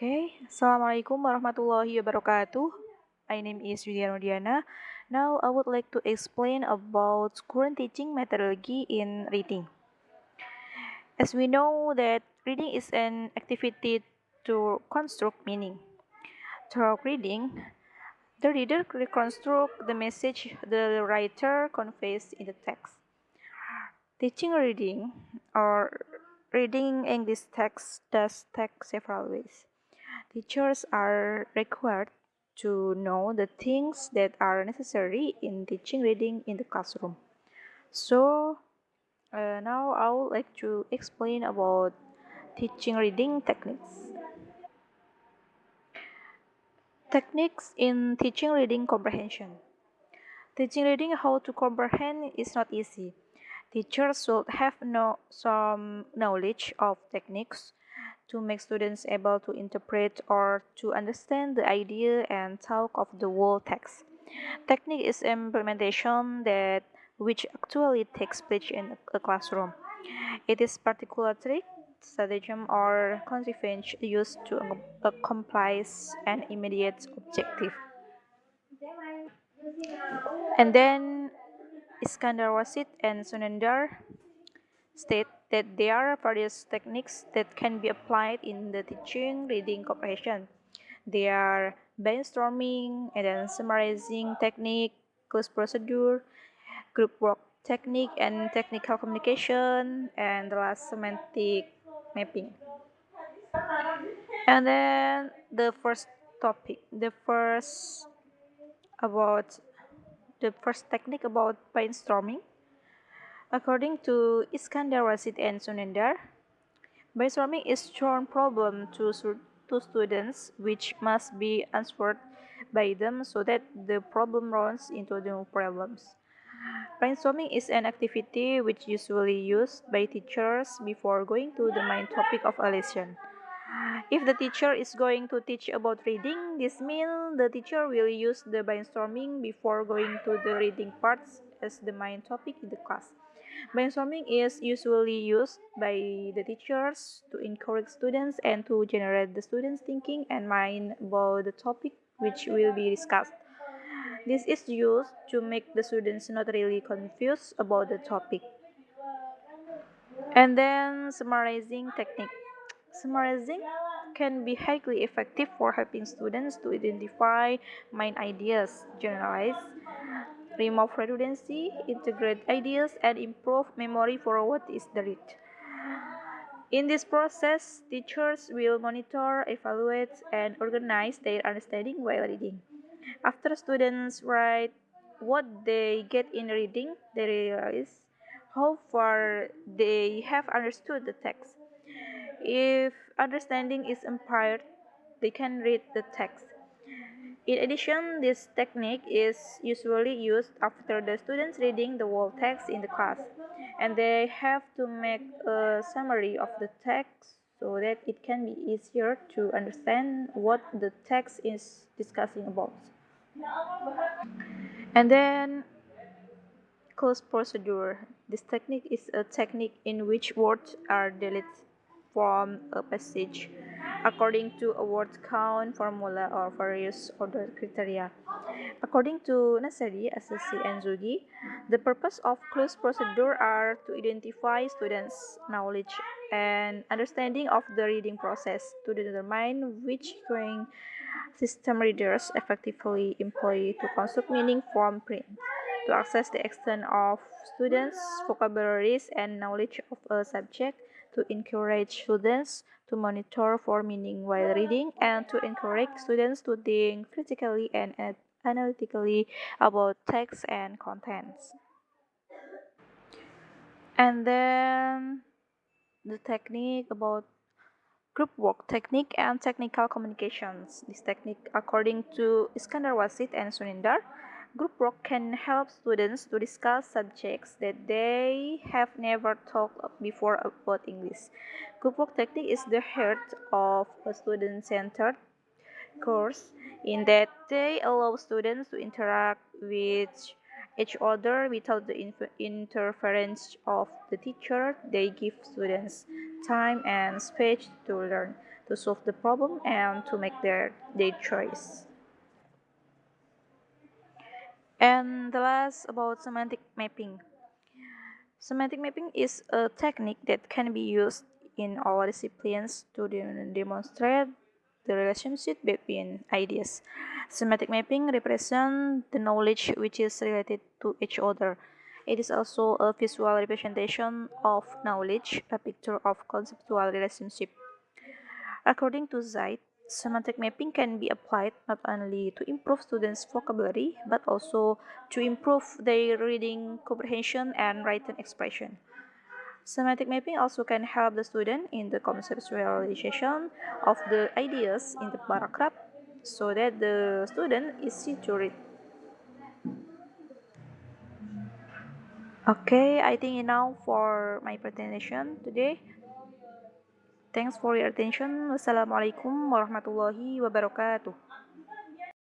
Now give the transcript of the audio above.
Okay, Assalamualaikum warahmatullahi wabarakatuh. My name is Yulia Nurdiana. Now I would like to explain about current teaching methodology in reading. As we know that reading is an activity to construct meaning. Through reading, the reader reconstructs the message the writer conveys in the text. Teaching reading or reading English text does take several ways. Teachers are required to know the things that are necessary in teaching reading in the classroom. So, now I would like to explain about teaching reading techniques. Techniques in teaching reading comprehension. Teaching reading how to comprehend is not easy. Teachers should have some knowledge of techniques to make students able to interpret or to understand the idea and talk of the whole text. Technique is implementation that which actually takes place in a classroom. It is particular trick, stratagem, or consequence used to accomplish an immediate objective. And then Iskandar Wasit and Sunandar state that there are various techniques that can be applied in the teaching reading comprehension. They are brainstorming and then summarizing technique, close procedure, group work technique and technical communication, and the last semantic mapping. And then the first topic, about the first technique about brainstorming. According to Iskandar Rasid and Sunendar, brainstorming is shown problem to students which must be answered by them so that the problem runs into new problems. Brainstorming is an activity which usually used by teachers before going to the main topic of a lesson. If the teacher is going to teach about reading, this means the teacher will use the brainstorming before going to the reading parts as the main topic in the class. Brainstorming is usually used by the teachers to encourage students and to generate the students' thinking and mind about the topic which will be discussed. This is used to make the students not really confused about the topic. And then summarizing technique. Summarizing can be highly effective for helping students to identify main ideas, generalize, remove redundancy, integrate ideas, and improve memory for what is the read. In this process, teachers will monitor, evaluate, and organize their understanding while reading. After students write what they get in reading, they realize how far they have understood the text. If understanding is impaired, they can read the text. In addition, this technique is usually used after the students reading the whole text in the class, and they have to make a summary of the text so that it can be easier to understand what the text is discussing about. And then close procedure. This technique is a technique in which words are deleted from a passage according to a word count formula or various other criteria. According to Nasari, Asasi, and Zugi, the purpose of close procedure are to identify students' knowledge and understanding of the reading process to determine which queuing system readers effectively employ to construct meaning from print, to access the extent of students' vocabularies and knowledge of a subject, to encourage students to monitor for meaning while reading, and to encourage students to think critically and analytically about text and contents. And then the technique about group work technique and technical communications. This technique, according to Iskandar Wasit and Sunindar, group work can help students to discuss subjects that they have never talked before about English. Group work technique is the heart of a student-centered course in that they allow students to interact with each other without the interference of the teacher. They give students time and space to learn. to solve the problem and to make their choice. And the last about semantic mapping. Semantic mapping is a technique that can be used in all disciplines to demonstrate the relationship between ideas. Semantic mapping represents the knowledge which is related to each other. It is also a visual representation of knowledge, a picture of conceptual relationship. According to Zeit, semantic mapping can be applied not only to improve students' vocabulary but also to improve their reading comprehension and writing expression. Semantic mapping also can help the student in the conceptualization of the ideas in the paragraph so that the student is easy to read. Okay, I think enough for my presentation today. Thanks for your attention. Wassalamualaikum warahmatullahi wabarakatuh.